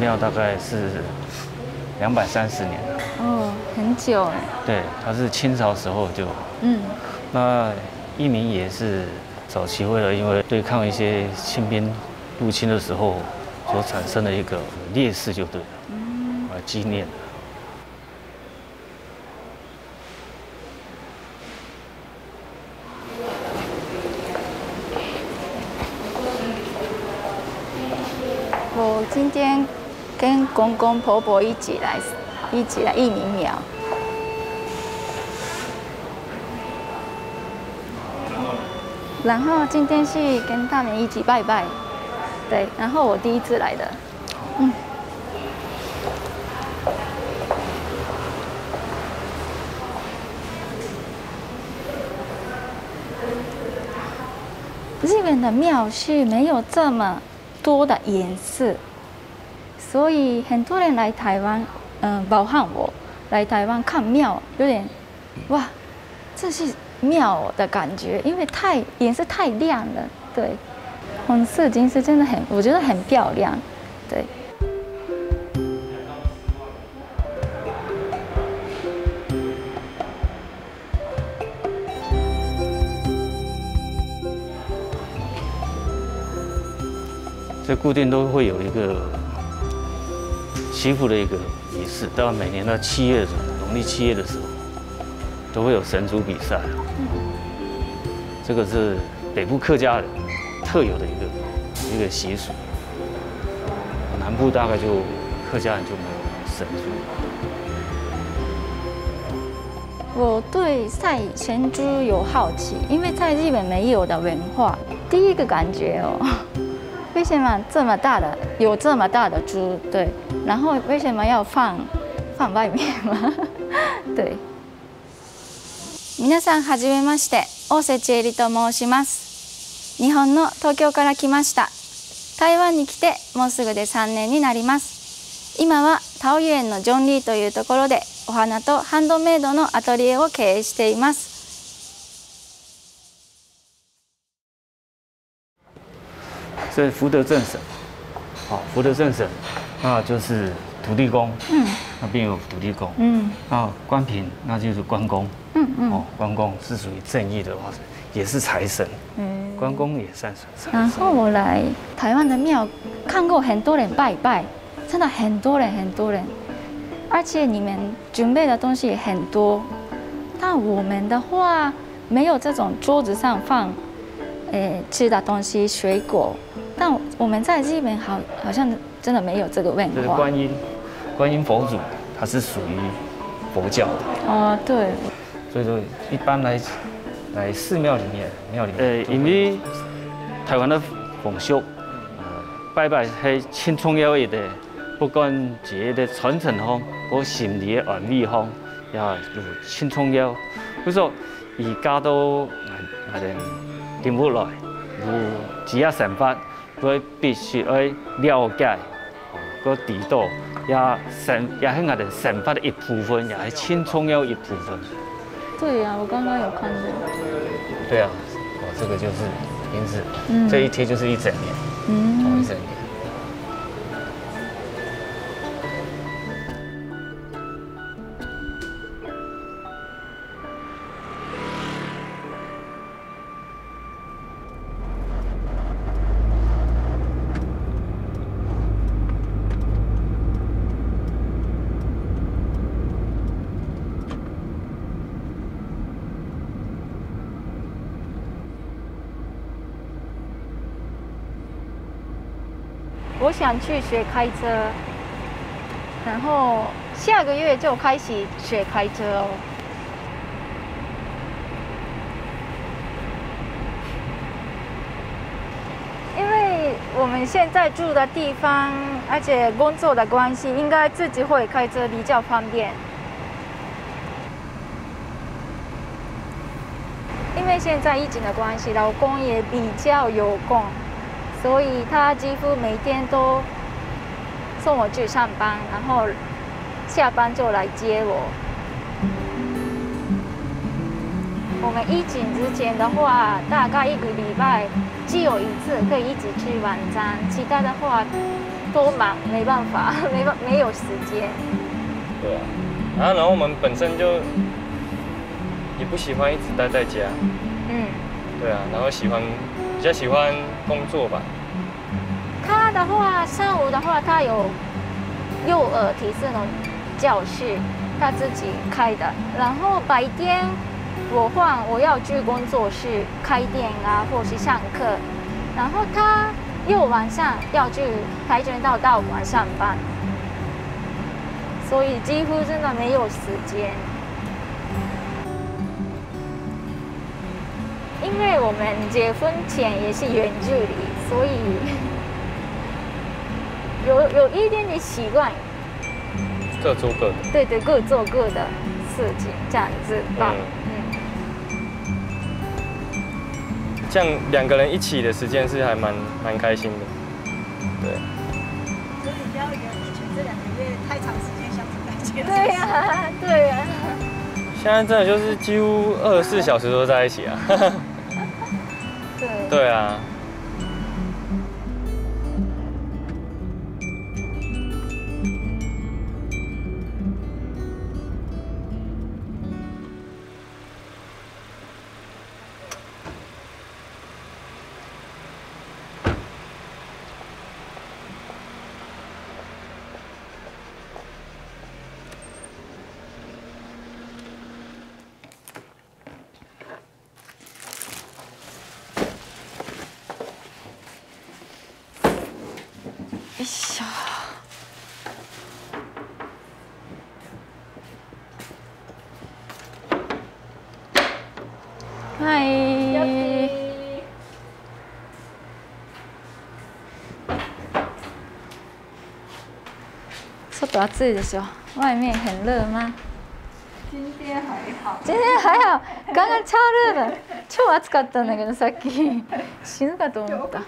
庙大概是230年了。哦，很久哎。对，它是清朝时候就。那义民也是早期为了因为对抗一些清兵入侵的时候所产生的一个烈士就对了，来纪念。我今天跟公公婆婆一起来义民庙。然后今天是跟他们一起拜拜，对，然后我第一次来的，日本的庙是没有这么多的颜色，所以很多人来台湾，包含我来台湾看庙，有点哇，这是庙的感觉，因为颜色太亮了，对，红色金色真的我觉得很漂亮，对。所以固定都会有一个祈福的一个仪式，到每年的7月的时候，农历7月的时候，都会有神猪比赛。这个是北部客家人特有的一个习俗，南部大概就客家人就没有神猪。我对赛神猪有好奇，因为在日本没有的文化，第一个感觉哦。为什么有这么大的猪？对，然后为什么要放外面吗？对。皆さんはじめまして、大瀬千恵里と申します。日本の東京から来ました。台湾に来てもうすぐで3年になります。今は桃園のジョンリーというところでお花とハンドメイドのアトリエを経営しています。这福德正神，福德正神，那就是土地公，那边有土地公，那关平那就是关公，关公是属于正义的话，也是财神，关公也算是财神。然后我来台湾的庙看过很多人拜拜，真的很多人，而且你们准备的东西也很多，但我们的话没有这种桌子上放，吃的东西水果。但我们在日本好像真的没有这个文化。这是观音佛祖，他是属于佛教的。哦，对。所以说，一般来寺庙里面，因为台湾的风俗，拜拜係輕重要嘅，不管自的傳承方，嗰心理嘅安慰方，也係輕重要。比如說，而家都定不來，只有神法。佢必須要了解，個地道也係我哋神法的一部分，也係輕重要一部分。對呀，我剛剛有看到。對啊，這個就是名字，這一貼就是一整年，同一整年。我想去学开车，然后下个月就开始学开车哦。因为我们现在住的地方，而且工作的关系，应该自己会开车比较方便。因为现在疫情的关系，老公也比较有空。所以他几乎每天都送我去上班，然后下班就来接我。我们疫情之前的话，大概1个礼拜只有1次可以一起吃晚餐，其他的话都忙，没办法，没有时间。对啊，然后我们本身就也不喜欢一直待在家。对啊，然后比较喜欢工作吧。他的话，上午的话，他有幼儿体适能教室，他自己开的。然后白天我要去工作室开店啊，或是上课。然后他又晚上要去跆拳道道馆上班，所以几乎真的没有时间。因为我们结婚前也是远距离，所以有一点点习惯，各做各的。对，各做各的事情，这样子吧。这样2个人一起的时间是还蛮开心的。对。所以你不要以为这2个月太长时间相处在一起了。对呀，对呀。现在真的就是几乎24小时都在一起啊。对。对啊。よいしょ。はい。外暑いでしょ。外面很热吗？今天还好。今天还好，刚刚超热的，超暑かったんだけどさっき死ぬかと思った。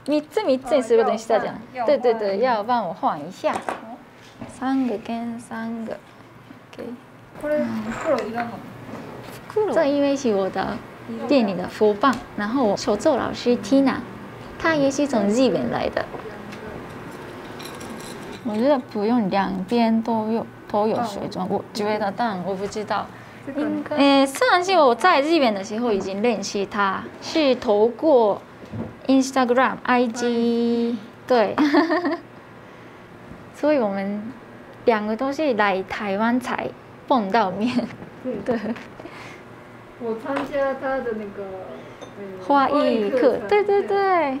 3つにすることにしたじゃん。对，要帮我换一下。3个跟3个。これ袋いらんの？这因为是我的店里的佛棒，然后我手作老师 Tina， 她也是从日本来的。我觉得不用2边都有水准，我觉得，但我不知道。虽然是我在日本的时候已经认识他，是透过 Instagram、IG， 对，所以我们2个都是来台湾才碰到面。对。我参加他的那个花艺课，对。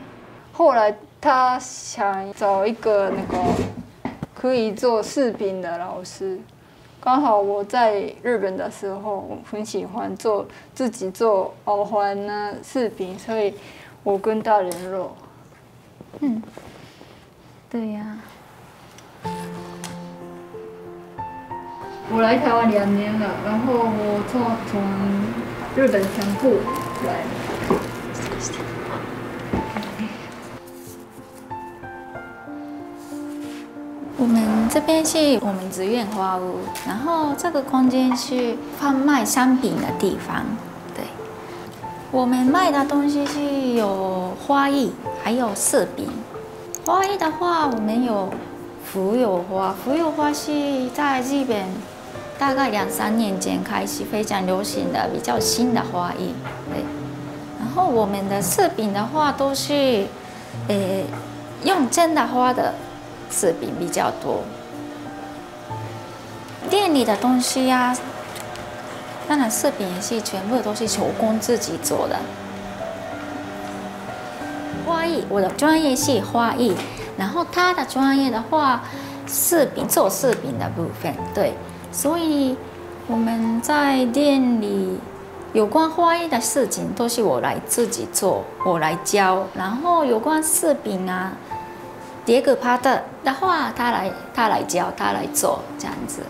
后来他想找一个那个可以做饰品的老师，刚好我在日本的时候，我很喜欢自己做耳环啊饰品，所以我跟他联络。对呀。我来台湾2年了，然后我从日本全部来。我们这边是我们职院花屋，然后这个空间是贩卖商品的地方。对，我们卖的东西是有花艺，还有饰品。花艺的话，我们有浮游花，浮游花是在日本大概2、3年前开始非常流行的比较新的花艺。对，然后我们的饰品的话都是，用真的花的饰品比较多。店里的东西呀，当然饰品也是全部都是手工自己做的。花艺，我的专业是花艺，然后他的专业的话，饰品做饰品的部分，对，所以我们在店里有关花艺的事情都是我来自己做，我来教，然后有关饰品啊。叠个帕特的话，他来教，他来做这样子。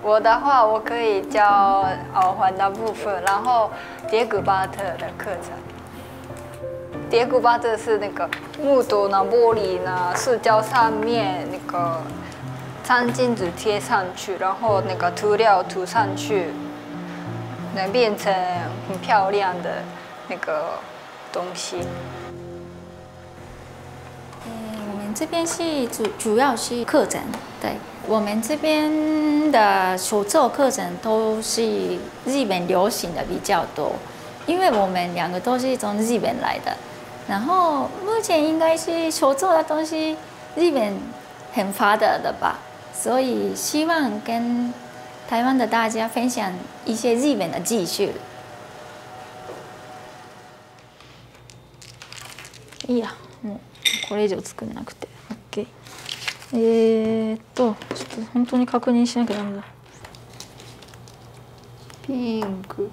我的话，我可以教耳环的部分，然后叠古巴特的课程。叠古巴特是那个木头呢、玻璃呢、塑胶上面那个餐巾纸贴上去，然后那个涂料涂上去，能变成很漂亮的那个东西。我们这边是主要是课程，对，我们这边的手作课程都是日本流行的比较多，因为我们两个都是从日本来的，然后目前应该是手作的东西日本很发达的吧，所以希望跟台湾的大家分享一些日本的技术。いいや、もうこれ以上作んなくて OK。ちょっと本当に確認しなきゃダメだ。ピンク、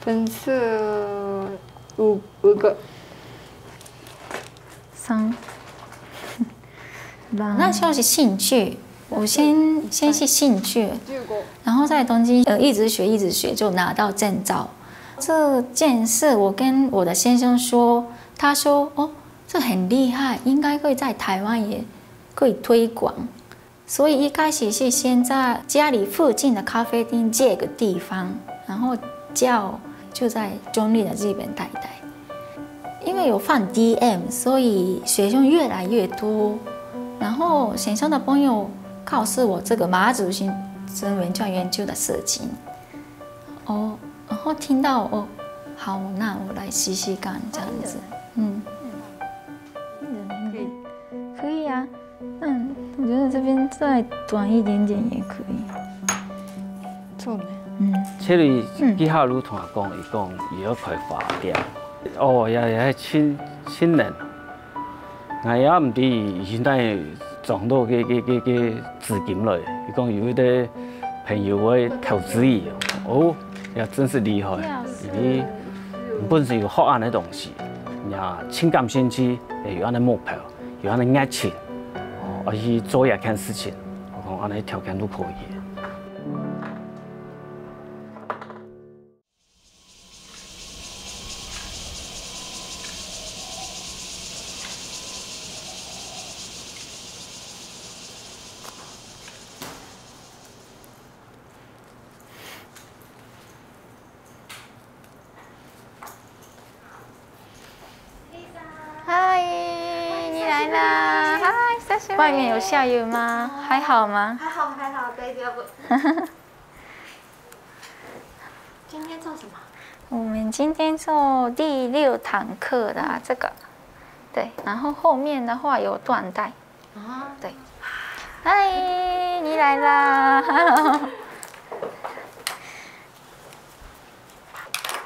粉色五个3。那时候是兴趣，我先是兴趣，然后在东京一直学，就拿到证照。这件事我跟我的先生说，他说哦，这很厉害，应该会在台湾也可以推广。所以一开始是先在家里附近的咖啡厅借个地方，然后教就在中立的日本太太。因为有放 DM， 所以学生越来越多。然后先生的朋友告诉我这个马祖新生文创研究的事情，哦，然后听到哦，好，那我来试试看这样子，可以啊，我觉得这边再短一点点也可以，做呢，这里几号路同讲，伊讲伊要开发店，哦，也新人。那也唔知现在撞到个资金了，伊讲有的朋友会投资伊，哦，也真是厉害，因为本身有学安的东西，也情感兴趣，也有安的目标，有安的爱情，哦，而且做一件事情，我讲安的条件都可以。嗨，你来啦！嗨，久しぶり。外面有下雨吗？还好吗？还好，大丈夫。今天做什么？我们今天做第6堂课的这个，对，然后后面的话有缎带。啊，对。嗨，你来啦！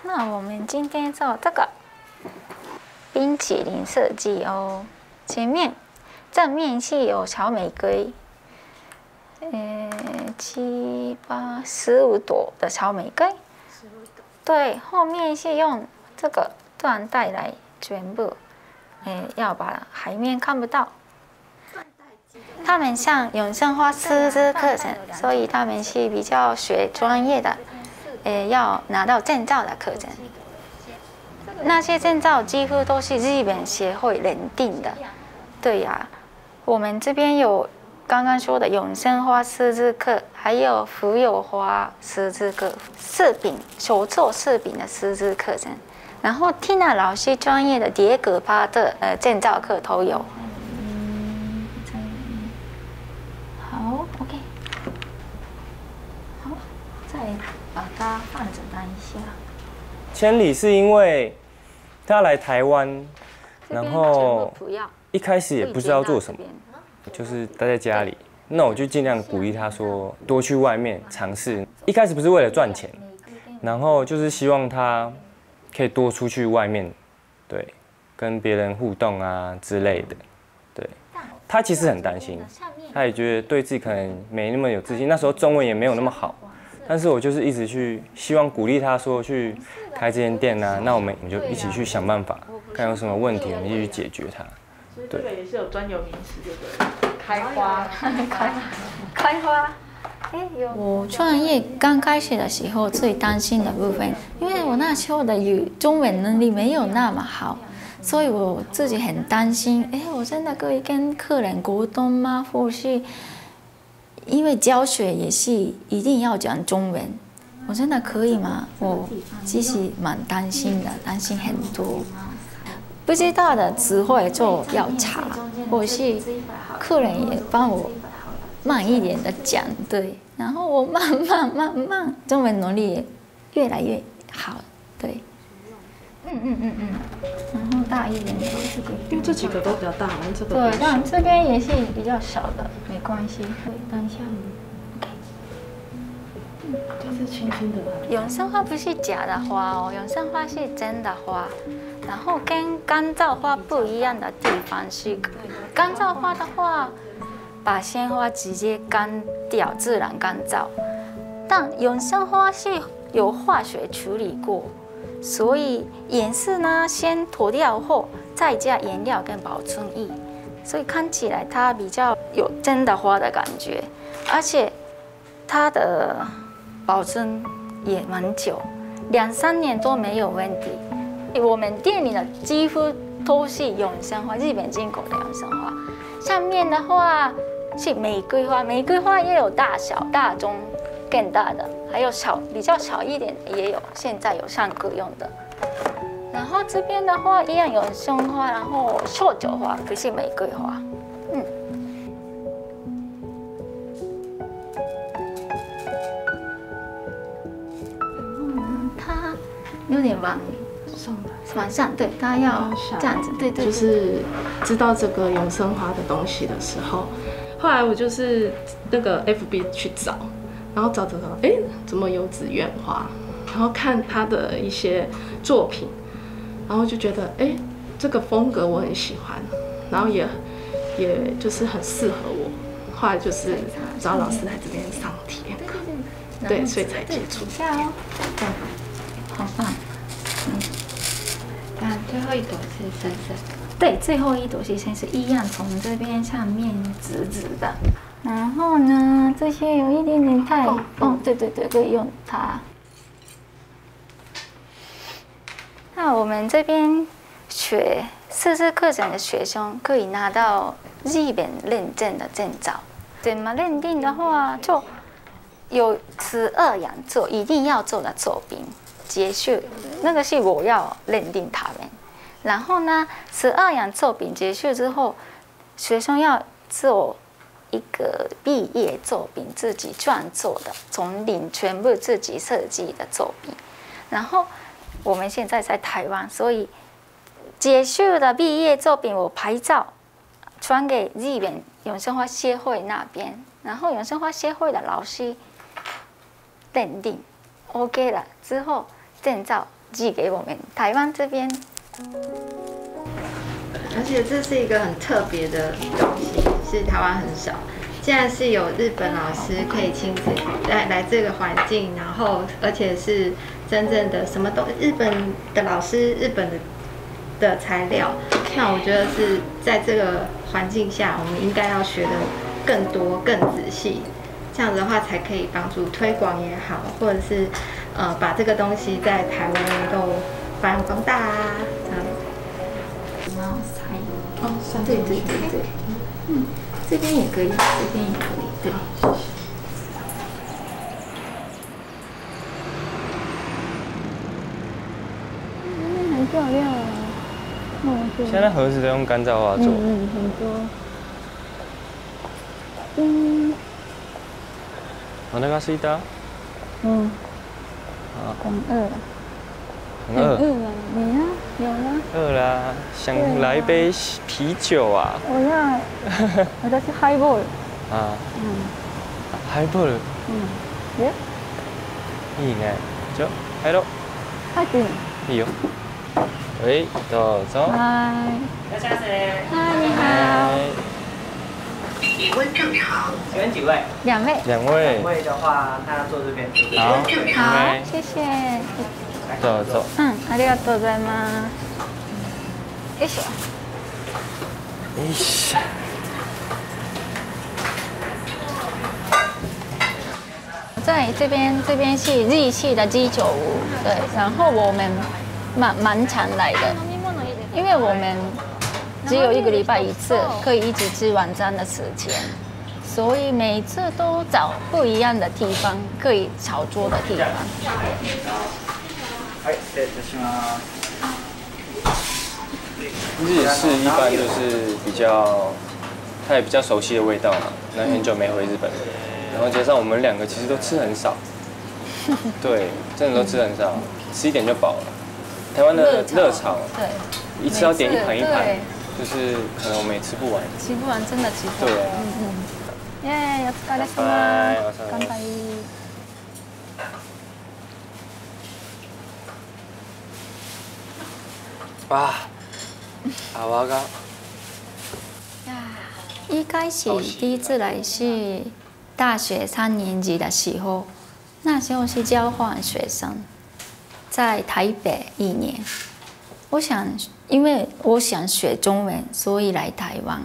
那我们今天做这个冰淇淋设计哦。前面正面是有小玫瑰，7、8、15朵的小玫瑰。对，后面是用这个缎带来全部，要把海面看不到。他们像永生花师资课程，所以他们是比较学专业的，要拿到证照的课程。那些证照几乎都是日本协会认定的。对呀，我们这边有刚刚说的永生花师资课，还有浮有花师资课，手做饰品的师资课程。然后 Tina 老师专业的叠格巴的证照课都有。好 ，OK， 好，再把它放着待一下。千里是因为他来台湾，然后一开始也不知道做什么，就是待在家里。那我就尽量鼓励他说多去外面尝试。一开始不是为了赚钱，然后就是希望他可以多出去外面，对，跟别人互动啊之类的。对，他其实很担心，他也觉得对自己可能没那么有自信。那时候中文也没有那么好，但是我就是一直去希望鼓励他说去开这间店啊，那我们就一起去想办法，看有什么问题我们一起去解决它。所以这个也是有专有名词，对不对？开花，开花。我创业刚开始的时候最担心的部分，因为我那时候的中文能力没有那么好，所以我自己很担心，我真的可以跟客人沟通吗？或是因为教学也是一定要讲中文，我真的可以吗？我其实蛮担心的，担心很多。不知道的词汇就要查，或是客人也帮我慢一点的讲，对。然后我慢，中文能力也越来越好，对。然后大一点的这个，因为这几个都比较大，这个对，但这边也是比较小的，没关系。对，等一下。就是轻轻的。永生花不是假的花哦，永生花是真的花。然后跟干燥花不一样的地方是，干燥花的话，把鲜花直接干掉，自然干燥。但永生花是有化学处理过，所以颜色呢先脱掉后，再加颜料跟保存液，所以看起来它比较有真的花的感觉，而且它的保存也蛮久，2、3年都没有问题。我们店里的几乎都是永生花，日本进口的永生花。上面的话是玫瑰花，玫瑰花也有大小、大中、更大的，还有比较小一点的也有，现在有上课用的。然后这边的话一样有永生花，然后秀酒花不是玫瑰花，它有点往上，对，它要这样子，对。就是知道这个永生花的东西的时候，后来我就是那个 FB 去找，然后找，怎么有紫苑花？然后看他的一些作品，然后就觉得，这个风格我很喜欢，然后也就是很适合我。后来就是找老师来这边上帖，对，所以才接触。好棒。最后一朵是深色，对，最后一朵是深色，一样从这边上面直的。然后呢，这些有一点点太，对，可以用它。那我们这边学设置课程的学生可以拿到日本认证的证照。怎么认定的话，就有12样做一定要做的作品。结束，那个是我要认定他们。然后呢，12样作品结束之后，学生要做一个毕业作品，自己创作的，从零全部自己设计的作品。然后我们现在在台湾，所以结束的毕业作品我拍照传给日本永生花协会那边，然后永生花协会的老师认定 OK 了之后，证照寄给我们台湾这边。而且这是一个很特别的东西，是台湾很少。竟然是有日本老师可以亲自来这个环境，然后而且是真正的什么都日本的老师、日本的材料。那我觉得是在这个环境下，我们应该要学的更多、更仔细。这样子的话，才可以帮助推广也好，或者是把这个东西在台湾能够发扬光大啊，这样子。然后塞，对，这边也可以，这边也可以，对。很漂亮啊！现在盒子都用干燥花做，很多。お腹すいた？很饿啊！你呢？有吗？饿啦，想来一杯啤酒啊！我要，私ハイボール。ハイボール。いいね。じゃ入ろう。入っていいの？いいよ。はい、どうぞ。はい。いらっしゃいませ。嗨，你好。体温正常。请问几位2位。2位。2位的话，那坐这边。好，好，谢谢。どうぞ。ありがとうございます。よいしょ。よいしょ。在这边是日系的居酒屋，对，然后我们蛮常来的，因为我们只有1个礼拜1次可以一起吃晚餐的时间，所以每次都找不一样的地方可以炒作的地方。日式一般就是比较，他也比较熟悉的味道嘛。那很久没回日本了，然后加上我们两个其实都吃很少，对，真的都吃很少，吃一点就饱了。台湾的热炒，对，一次要点一盘一盘，就是可能我们也吃不完。吃不完，真的吃不完。对，耶，お疲れ様。乾杯。哇，泡が。一开始第一次来是大学3年级的时候，那时候是交换学生，在台北1年。因为我想学中文，所以来台湾。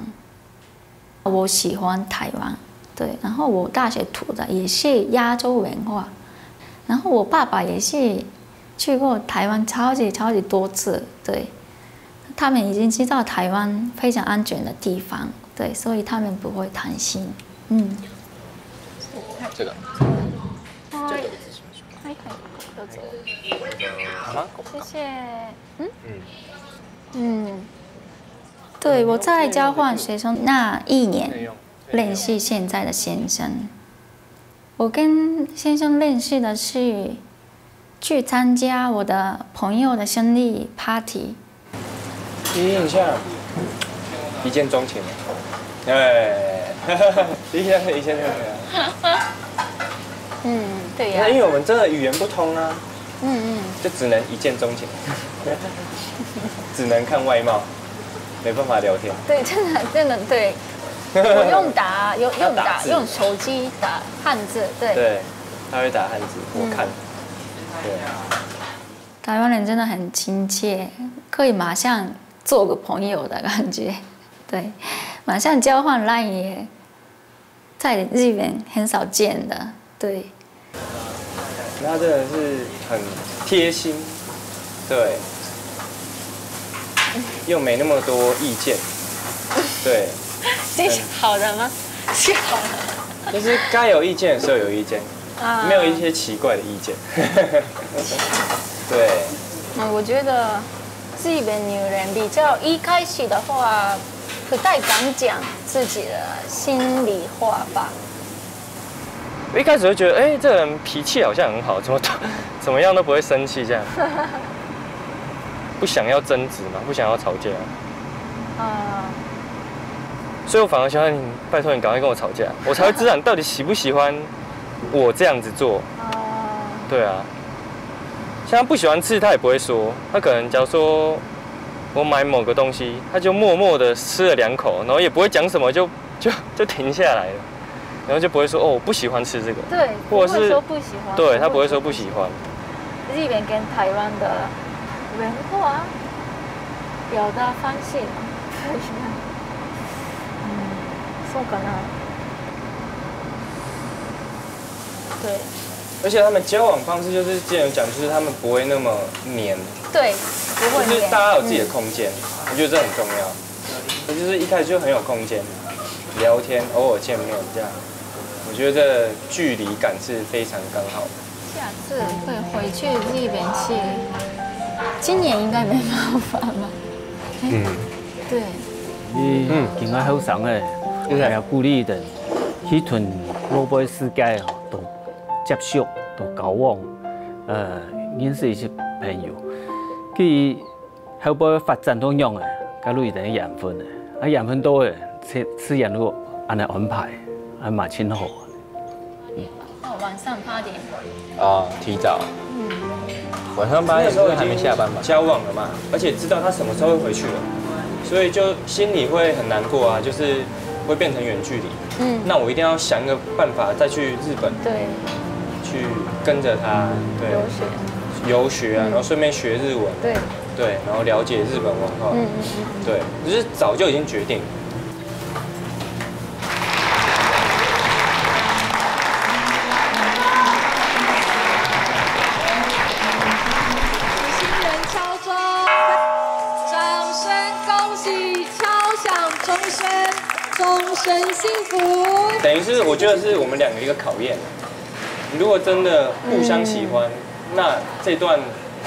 我喜欢台湾，对。然后我大学读的也是亚洲文化，然后我爸爸也是去过台湾超级多次，对。他们已经知道台湾非常安全的地方，对，所以他们不会担心。这个。谢谢。对，我在交换学生那1年认识现在的先生。我跟先生认识的是去参加我的朋友的生日 party。第一印象，一见钟情。对，一见钟情啊。对呀。因为我们真的语言不通啊。就只能一见钟情，只能看外貌，没办法聊天。对，真的对。我用手机打汉字，对。对，他会打汉字，我看。对。台湾人真的很亲切，可以马上做个朋友的感觉，对，马上交换 LINE 也在日本很少见的，对。他真的是很贴心，对，又没那么多意见，对。是好的吗？是好的。就是该有意见的时候有意见，没有一些奇怪的意见。对。我觉得日本女人比较一开始的话，不太敢讲自己的心里话吧。我一开始会觉得，这个人脾气好像很好，怎么样都不会生气这样。不想要争执嘛，不想要吵架。所以我反而想让你，拜托你赶快跟我吵架，我才会知道你到底喜不喜欢我这样子做。对啊。像他不喜欢吃，他也不会说，他可能假如说我买某个东西，他就默默的吃了2口，然后也不会讲什么，就停下来了。然后就不会说我不喜欢吃这个，对，或者是说不喜欢，对他不会说不喜欢。日本跟台湾的文化表达方式不一样，そうかな。对。而且他们交往方式就是之前有讲，就是他们不会那么黏，对，不会黏，就是大家有自己的空间，我觉得这很重要。就是一开始就很有空间，聊天，偶尔见面这样。我觉得距离感是非常刚好的。下次会回去日本是，今年应该没办法吧？对。今仔好爽诶，你系鼓励的，迄阵老辈世界都接触、都交往，认识一些朋友，佢后辈发展都用诶，甲你等缘分诶，缘分多诶，自然都安尼安排。还蛮亲厚。晚上8点。提早。晚上8点是还没下班嘛？交往了嘛，而且知道他什么时候会回去了，所以就心里会很难过啊，就是会变成远距离。那我一定要想一个办法再去日本。对。去跟着他，对。游学啊，然后顺便学日文。对。对，然后了解日本文化。对，就是早就已经决定。掌声恭喜敲响钟声，终身幸福。等于是我觉得是我们两个一个考验。如果真的互相喜欢，那这段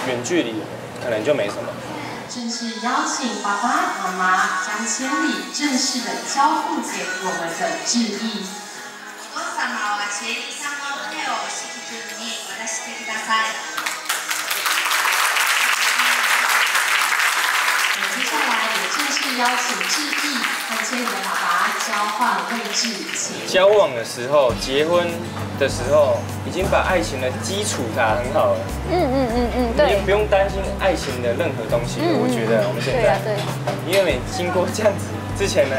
远距离可能就没什么。正式邀请爸爸妈妈将千里正式的交付给我们的致意。お父様は千里さんの手をしき君に渡してください。接下来也正式邀请致意和千里的爸爸交换位置。交往的时候，结婚的时候，已经把爱情的基础打很好了。对。你不用担心爱情的任何东西了。我觉得我们现在，对，因为经过这样子之前呢，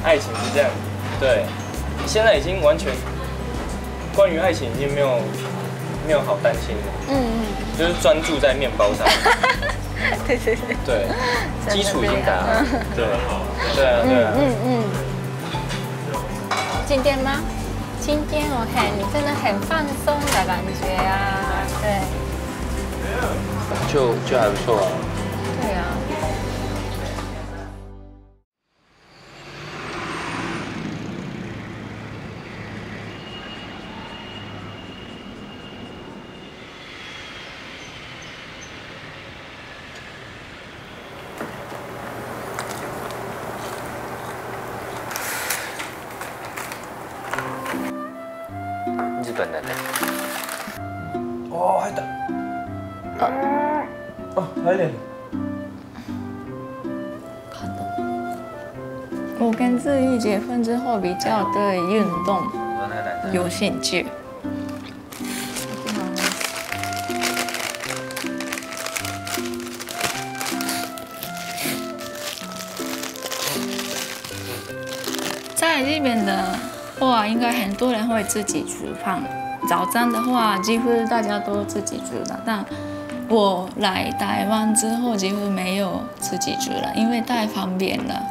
爱情是这样子，对，现在已经完全关于爱情已经没有好担心了。就是专注在面包上。对，基础已经打好。对啊。今天吗？今天真的很放松的感觉啊，对。就还不错啊。对啊。日本人呢？哦，还等。还有点。我跟志毅结婚之后，比较对运动有兴趣。在日本的话，应该很多人会自己煮饭。早餐的话，几乎大家都自己煮的，但我来台湾之后，几乎没有自己煮了，因为太方便了。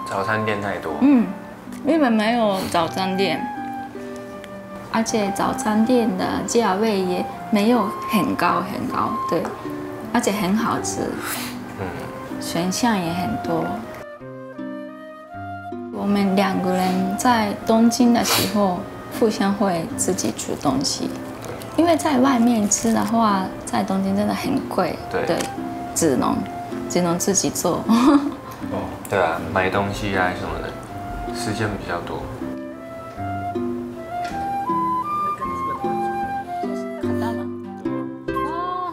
早餐店太多。日本没有早餐店，而且早餐店的价位也没有很高，对，而且很好吃。选项也很多。我们两个人在东京的时候，互相会自己煮东西，因为在外面吃的话，在东京真的很贵，对，只能自己做。对啊，买东西啊什么的，时间比较多。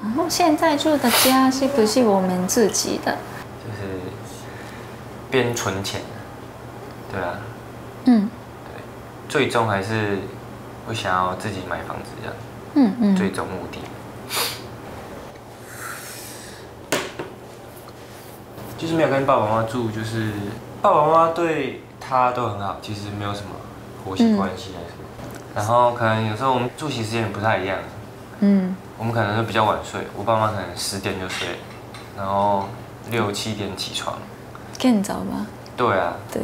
然后现在住的家是不是我们自己的？就是边存钱。对啊，对，最终还是会想要自己买房子这样，最终目的。就是没有跟爸爸妈妈住，就是爸爸妈妈对他都很好，其实没有什么婆媳关系还是什么。然后可能有时候我们作息时间也不太一样，我们可能就比较晚睡，我爸妈可能10点就睡，然后6、7点起床，更早吧？对啊，对。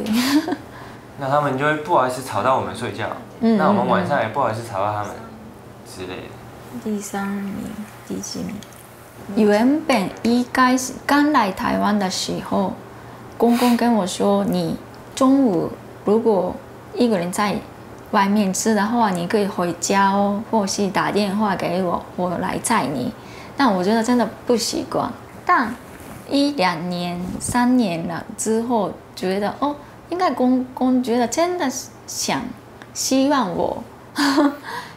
那他们就会不好意思吵到我们睡觉，那我们晚上也不好意思吵到他们之类的。第3名，第几名？原本一开始刚来台湾的时候，公公跟我说，你中午如果一个人在外面吃的话，你可以回家哦，或是打电话给我，我来载你。但我觉得真的不习惯。但1、2年、3年了之后，觉得应该公公觉得真的希望我，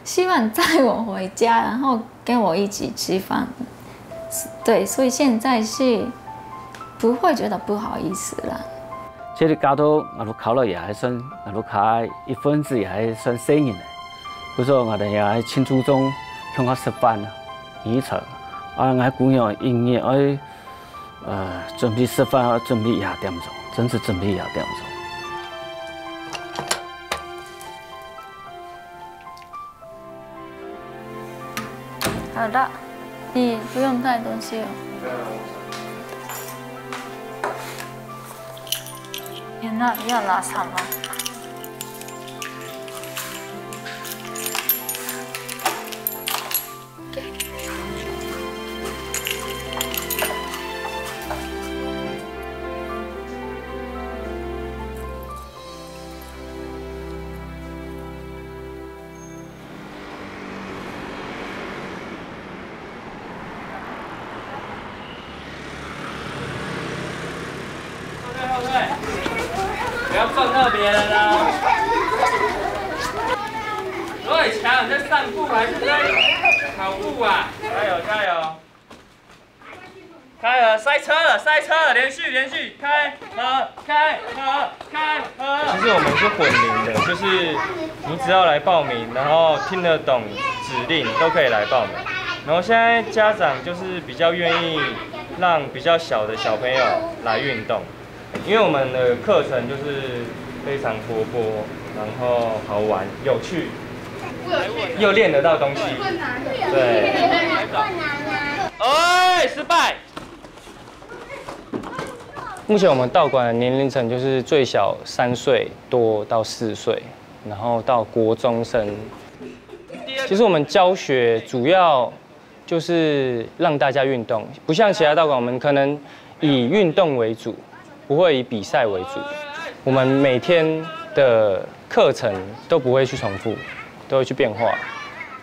希望载我回家，然后跟我一起吃饭。对，所以现在是不会觉得不好意思了。这个家都我都考了也还算，我都考1分子也还算适应的。比如说我哋也喺庆祝中向我吃饭啦，演出，我姑娘因为准备吃饭，准备2点钟，真是准备2点钟。好的，你不用带东西了。要拿什么？对，不要撞到别人啦。对，强，你在散步还是在跑步啊？加油加油！开合，塞车了，塞车了，连续，开合，开合，开合。其实我们是混龄的，就是你只要来报名，然后听得懂指令都可以来报名。然后现在家长就是比较愿意让比较小的小朋友来运动，因为我们的课程就是非常活泼，然后好玩、有趣，又练得到东西。对。哎，失败。目前我们道馆的年龄层就是最小3岁多到4岁，然后到国中生。其实我们教学主要就是让大家运动，不像其他道馆，我们可能以运动为主，不会以比赛为主。我们每天的课程都不会去重复，都会去变化，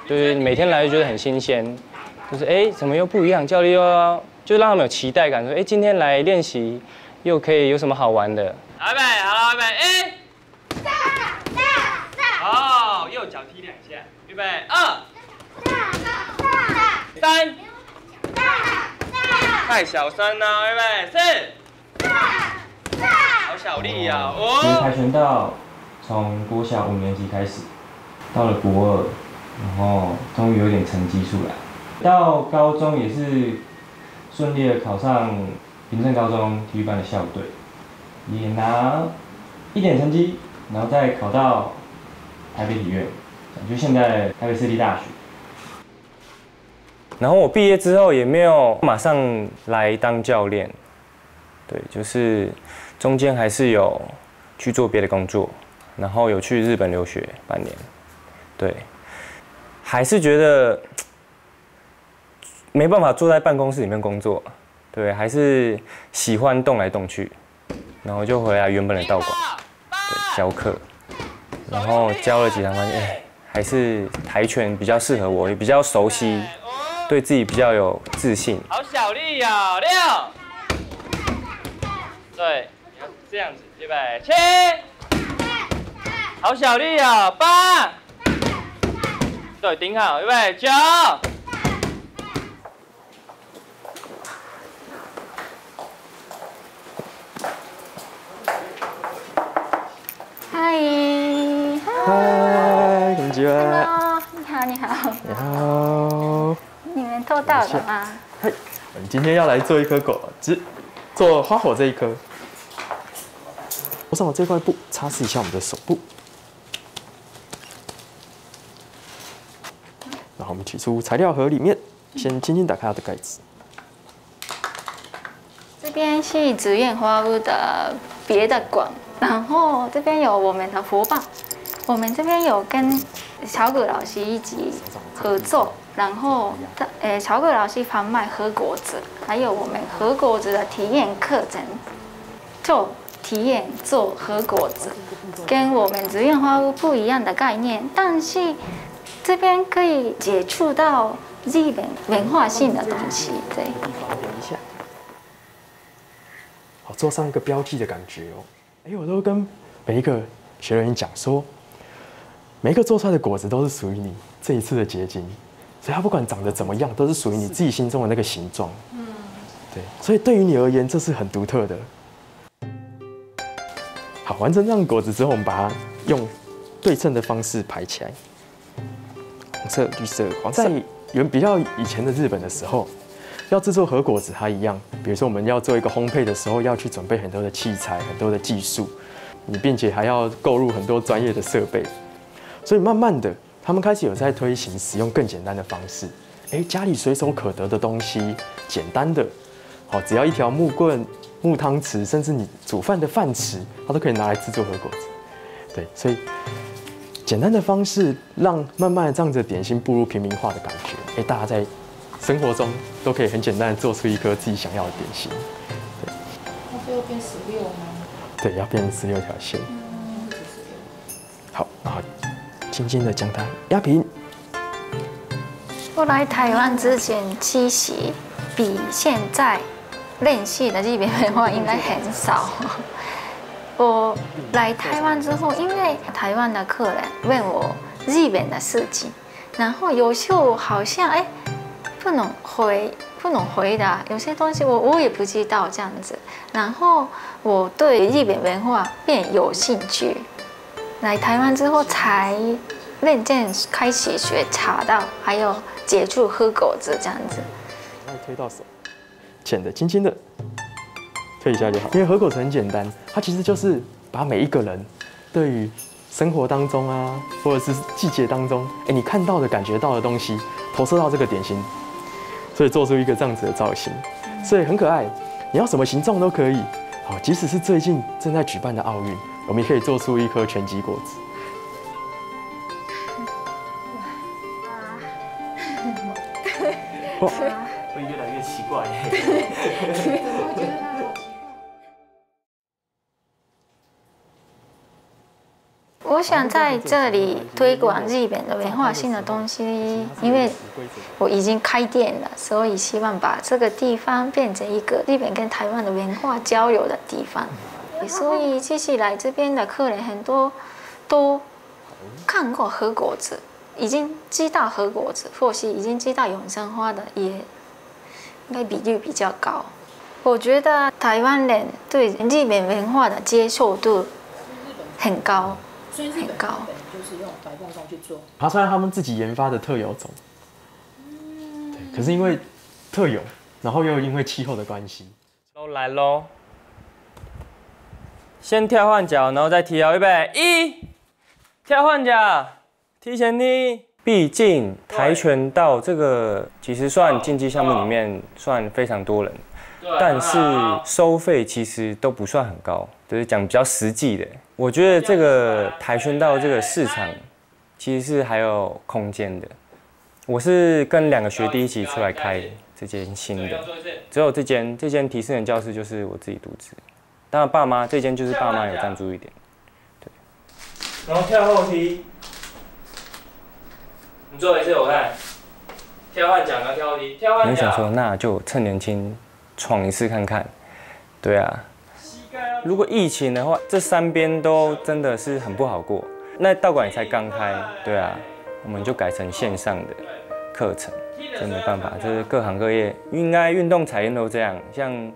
就是每天来就觉得很新鲜，就是怎么又不一样？教练又要就让他们有期待感，说今天来练习。又可以有什么好玩的？预备，好了，预备1，好，右脚踢2下，预备2、3，太小声了，预备4，好小力啊！5。其实跆拳道从国小5年级开始，到了国2，然后终于有点成绩出来，到高中也是顺利的考上平镇高中体育班的校队，也拿1点成绩，然后再考到台北体院，就现在台北市立大学。然后我毕业之后也没有马上来当教练，对，就是中间还是有去做别的工作，然后有去日本留学半年，对，还是觉得没办法坐在办公室里面工作。对，还是喜欢动来动去，然后就回来原本的道馆，对，教课，然后教了几堂，发现还是跆拳比较适合我，也比较熟悉，对自己比较有自信。好小力啊，6，对，你要这样子，预备7，好小力啊，8，对，顶好，预备9。嗨，こんにちは。你好。你好。你们偷到了吗？嗨，我们今天要来做一颗果子，做花火这一颗。我上了这块布，擦拭一下我们的手部。然后我们取出材料盒里面，先轻轻打开它的盖子。这边是紫苑花屋的别的馆。然后这边有我们的福棒，我们这边有跟小葛老师一起合作，然后小葛老师贩卖和果子，还有我们和果子的体验课程，就体验做和果子，跟我们紫苑花屋不一样的概念，但是这边可以接触到日本文化性的东西，对。好，做上一个标记的感觉哦。我都跟每一个学员讲说，每一个做出来的果子都是属于你这一次的结晶，所以它不管长得怎么样，都是属于你自己心中的那个形状。对，所以对于你而言，这是很独特的。好，完成这样的果子之后，我们把它用对称的方式排起来，红色、绿色、黄色。在比较以前的日本的时候，要制作和果子，它一样，比如说我们要做一个烘焙的时候，要去准备很多的器材、很多的技术，你并且还要购入很多专业的设备，所以慢慢的，他们开始有在推行使用更简单的方式，家里随手可得的东西，简单的，好，只要一条木棍、木汤匙，甚至你煮饭的饭匙，它都可以拿来制作和果子。对，所以简单的方式让慢慢的这样子的点心步入平民化的感觉，大家在生活中都可以很简单的做出一颗自己想要的点心。对，那最后变16吗？对，要变16条线。好，然后轻轻的将它压平。我来台湾之前，其实比现在练习的日本文化应该很少，我来台湾之后，因为台湾的客人问我日本的事情，然后有时候好像不能回答，有些东西我也不知道这样子。然后我对日本文化变有兴趣，来台湾之后才认真开始学茶道，还有接触和果子这样子。推到手，浅的、轻轻的推一下就好。因为和果子很简单，它其实就是把每一个人对于生活当中啊，或者是季节当中，你看到的、感觉到的东西，投射到这个点心，所以做出一个这样子的造型，所以很可爱。你要什么形状都可以。好，即使是最近正在举办的奥运，我们也可以做出一颗拳击果子。哇，会越来越奇怪。我想在这里推广日本的文化性的东西，因为我已经开店了，所以希望把这个地方变成一个日本跟台湾的文化交流的地方。所以其实来这边的客人很多都看过和果子，已经知道和果子，或是已经知道永生花的，也应该比率比较高。我觉得台湾人对日本文化的接受度很高。很高，就是用白凤松去做。爬出来他们自己研发的特有种，对，可是因为特有，然后又因为气候的关系，都来喽。先跳换脚，然后再踢哦，预备1，跳换脚，提前踢。毕竟跆拳道这个其实算竞技项目里面算非常多人，但是收费其实都不算很高，就是讲比较实际的。我觉得这个跆拳道这个市场其实是还有空间的。我是跟2个学弟一起出来开这间新的，只有这间提示人教室就是我自己独资。当然爸妈这间就是爸妈有赞助一点，对。然后跳后踢，你做一次我看。跳换脚然后跳后踢，跳换脚。我想说那就趁年轻闯一次看看，对啊。如果疫情的话，这3边都真的是很不好过。那道馆也才刚开，对啊，我们就改成线上的课程，真没办法，这是各行各业，应该运动产业都这样。像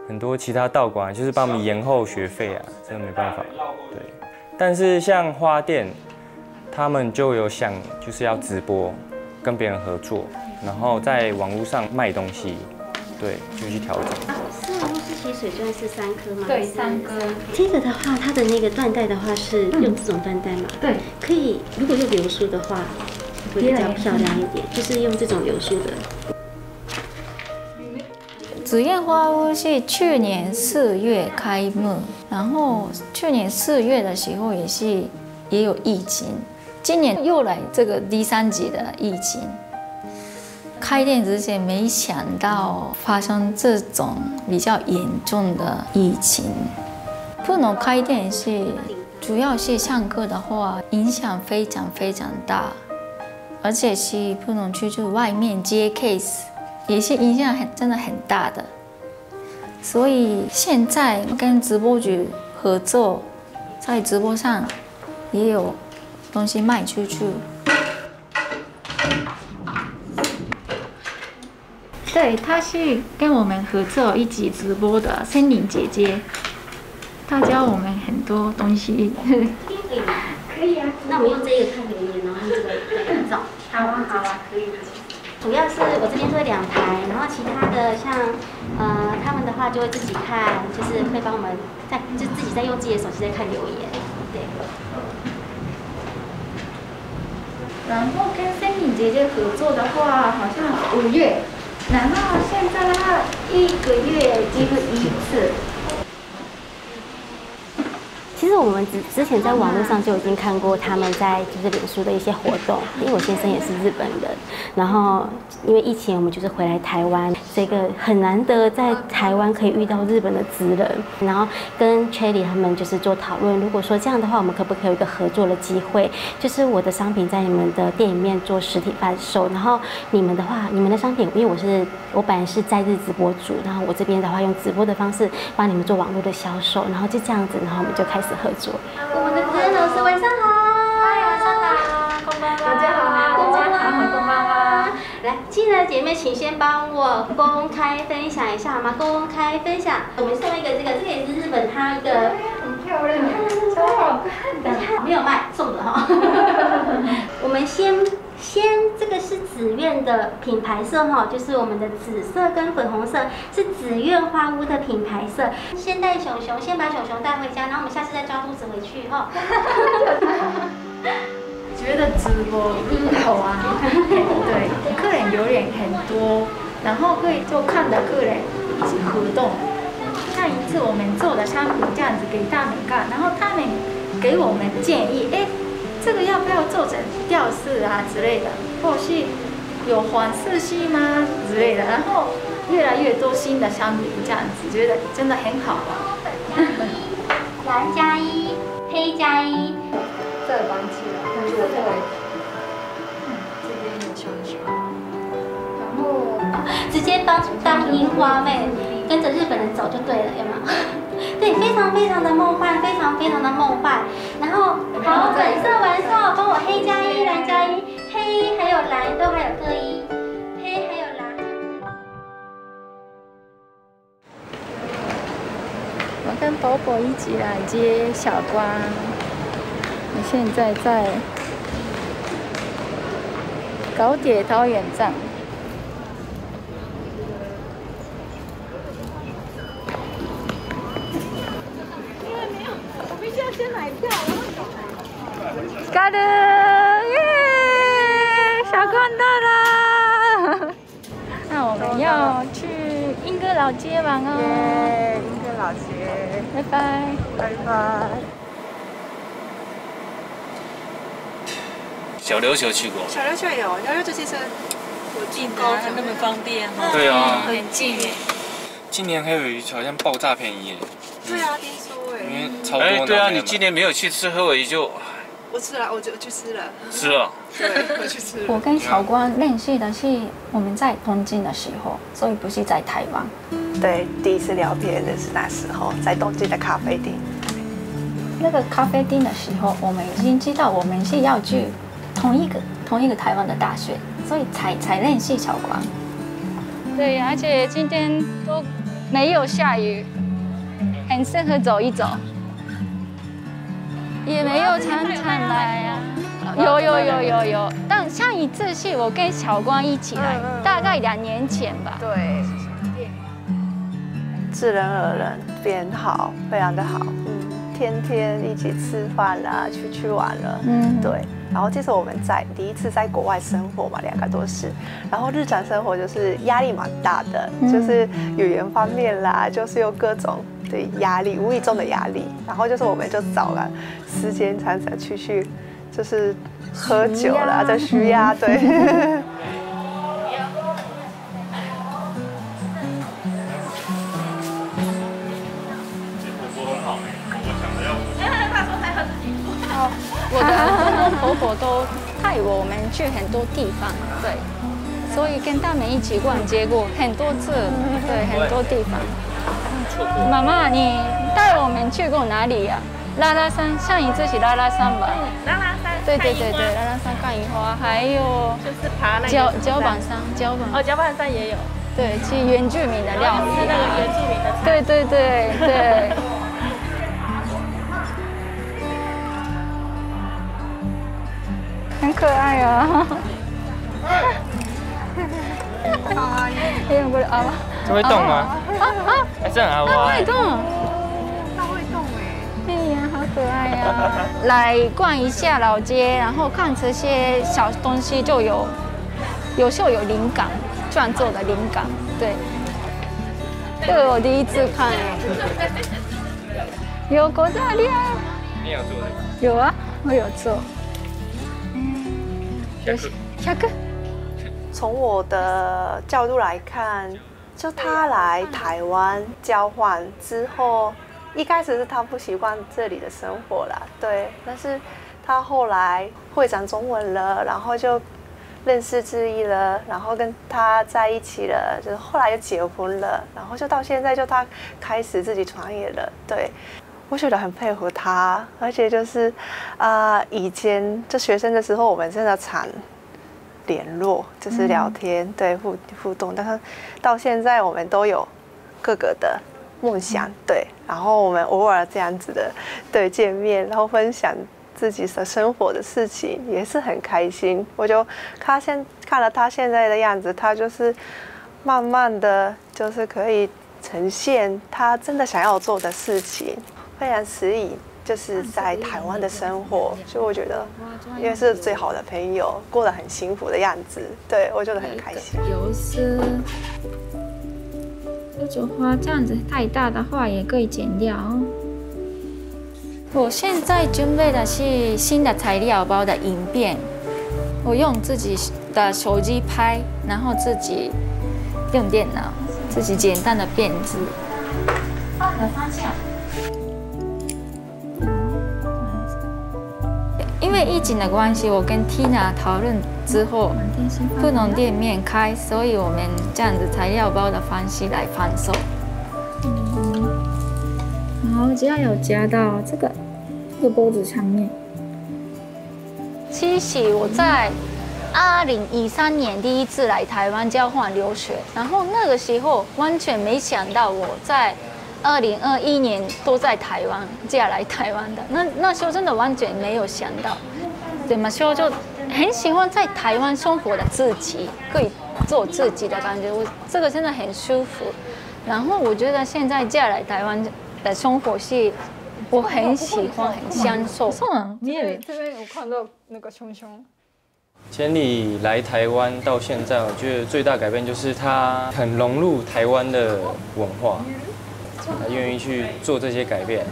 很多其他道馆就是帮我们延后学费啊，真的没办法。对，但是像花店，他们就有想就是要直播，跟别人合作，然后在网络上卖东西。对，就去调整。是乌斯奇水钻是3颗吗？对，3颗。这个的话，它的那个缎带的话是用这种缎带嘛？对。可以，如果用流苏的话，会比较漂亮一点，就是用这种流苏的。紫燕花屋是去年4月开幕，然后去年4月的时候也有疫情，今年又来这个第3级的疫情。开店之前没想到发生这种比较严重的疫情，不能开店主要是上课的话影响非常大，而且是不能去外面接 case， 也是影响真的很大的。所以现在跟直播主合作，在直播上也有东西卖出去。对，她是跟我们合作一起直播的森林姐姐，她教我们很多东西。可以啊，那我们用这个看留言，然后用这个更早。好啊，可以。主要是我这边会2台，然后其他的像他们的话就会自己看，就是会帮我们就自己在用自己的手机在看留言，对。然后跟森林姐姐合作的话，好像5月。然后现在的话，1个月几乎1次。其实我们之前在网络上就已经看过他们在就是脸书的一些活动，因为我先生也是日本人，然后因为疫情我们就是回来台湾，这个很难得在台湾可以遇到日本的职人，然后跟 Cherry 他们就是做讨论。如果说这样的话，我们可不可以有一个合作的机会？就是我的商品在你们的店里面做实体贩售，然后你们的话，你们的商品，因为我本来是在日直播主，然后我这边的话用直播的方式帮你们做网络的销售，然后就这样子，然后我们就开始合作。我们的职人老师晚上好。晚上好，こんばんは。大家好，こんばんは，こんばんは。来，进来的姐妹，请先帮我公开分享一下好吗？公开分享。我们送一个这个也是日本它一个很漂亮，超好看的，没有卖，送的哈。我们先这个是紫苑的品牌色哈，就是我们的紫色跟粉红色是紫苑花屋的品牌色。先带熊熊，先把熊熊带回家，然后我们下次再抓兔子回去哈。觉得直播好啊，对，客人留言很多，然后可以就看着客人一起互动。上一次我们做的商品这样子给他们看，然后他们给我们建议，这个要不要做成吊饰啊之类的，或是有黄色系吗之类的，然后越来越多新的商品这样子，觉得真的很好玩。蓝加一，黑加一，这个绑起来，左腿，这边有小小，然后直接当樱花妹，跟着日本人走就对了，有没有？对，非常非常的梦幻，非常非常的梦幻。然后好，粉色完售，帮我黑加一，蓝加一，黑还有蓝都还有各一，黑还有蓝。我跟伯伯一起来接小光，我现在在高铁桃园站。先买票，搞的耶！小光到了，那我们要去莺歌老街玩哦。耶，莺歌老街，拜拜，拜拜。小琉球去过？小琉球有，小琉球其实我近高铁那么方便哈。对啊，很近耶。今年还有好像爆炸便宜耶。对啊，听说哎。因为超多。对啊，你今年没有去吃河尾就。我吃了，我就去吃了。吃了。对，我去吃了。我跟小光认识的是我们在东京的时候，所以不是在台湾。对，第一次聊天的是那时候在东京的咖啡店。那个咖啡店的时候，我们已经知道我们是要去同一个台湾的大学，所以才认识小光。对，而且今天都没有下雨，很适合走一走。也没有常常来啊，有，但上一次是我跟小光一起来，大概2年前吧。对，自然而然变好，非常的好。天天一起吃饭啦，出去玩了。对。然后这次我们第一次在国外生活嘛，2个多月，然后日常生活就是压力蛮大的，就是语言方面啦，就是有各种的压力，无意中的压力。然后就是我们就找了时间常常出去，就是喝酒啦，在虚压，对。我的公公婆婆都带我们去很多地方，对，所以跟他们一起逛街过很多次，对，很多地方。妈妈，你带我们去过哪里呀？拉拉山，上一次是拉拉山吧？拉拉山，对，拉拉山看樱花，还有就是爬那个脚板山，脚板山也有。对，吃原住民的料理，那个原住民的菜。对。很可爱啊！这会动吗？还是很好玩。它会动哎呀，好可爱呀！来逛一下老街，然后看这些小东西，就有时候有灵感，创作的灵感。对，这个我第一次看哎。有国大利啊！你有做的？有啊，我有做。100。从我的角度来看，就他来台湾交换之后，一开始是他不习惯这里的生活啦，对，但是他后来会讲中文了，然后就认识志毅了，然后跟他在一起了，就是后来就结婚了，然后就到现在就他开始自己创业了，对。我觉得很佩服他，而且就是以前就学生的时候，我们真的常联络，就是聊天，对互动。但是到现在，我们都有各个的梦想，对。然后我们偶尔这样子的对见面，然后分享自己的生活的事情，也是很开心。我就看了他现在的样子，他就是慢慢的就是可以呈现他真的想要做的事情。非常适应，就是在台湾的生活，所以我觉得，因为是最好的朋友，过得很幸福的样子，对我觉得很开心。油丝，如果花这样子太大的话，也可以剪掉。我现在准备的是新的材料包的影片，我用自己的手机拍，然后自己用电脑，自己简单的编织。换个方向。因为疫情的关系，我跟 Tina 讨论之后，不能店面开，所以我们这样子材料包的方式来贩售。然后只要有夹到这个脖子上面。其实我在2013年第一次来台湾交换留学，然后那个时候完全没想到我在2021年都在台湾嫁来台湾的，那时候真的完全没有想到，怎么说就很喜欢在台湾生活的自己，可以做自己的感觉，我这个真的很舒服。然后我觉得现在嫁来台湾的生活是我很喜欢、很享受。你也这边有看到那个熊熊。千里来台湾到现在，我觉得最大改变就是他很融入台湾的文化。他愿意去做这些改变，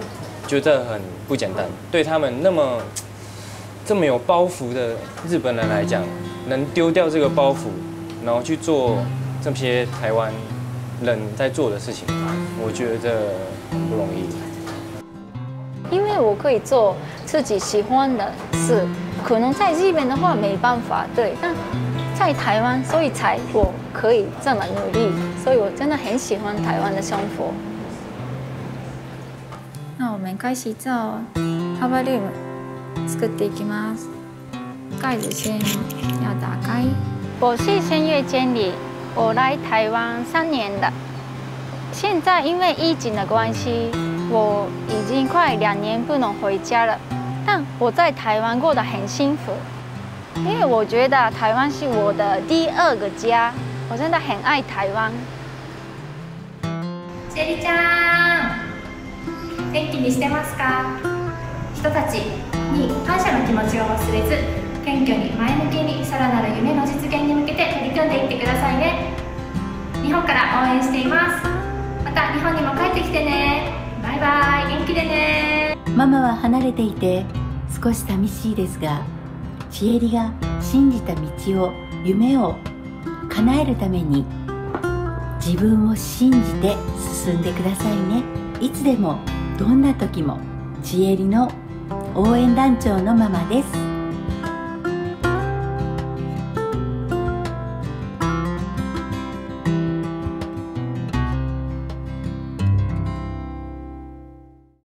觉得很不简单。对他们这么有包袱的日本人来讲，能丢掉这个包袱，然后去做这些台湾人在做的事情，我觉得很不容易。因为我可以做自己喜欢的事，可能在日本的话没办法，对，但在台湾，所以才我可以这么努力，所以我真的很喜欢台湾的生活。那我们开始做ハバリウム作っていきます。盖子先要打开。我是仙月监理，我来台湾3年了。现在因为疫情的关系，我已经快2年不能回家了。但我在台湾过得很幸福，因为我觉得台湾是我的第2个家，我真的很爱台湾。千里ちゃん。元気にしてますか？人たちに感謝の気持ちを忘れず、謙虚に前向きにさらなる夢の実現に向けて取り組んでいってくださいね。日本から応援しています。また日本にも帰ってきてね。バイバイ、元気でね。ママは離れていて少し寂しいですが、ちえりが信じた道を、夢を叶えるために自分を信じて進んでくださいね。いつでもどんな時もちえりの応援団長のママです。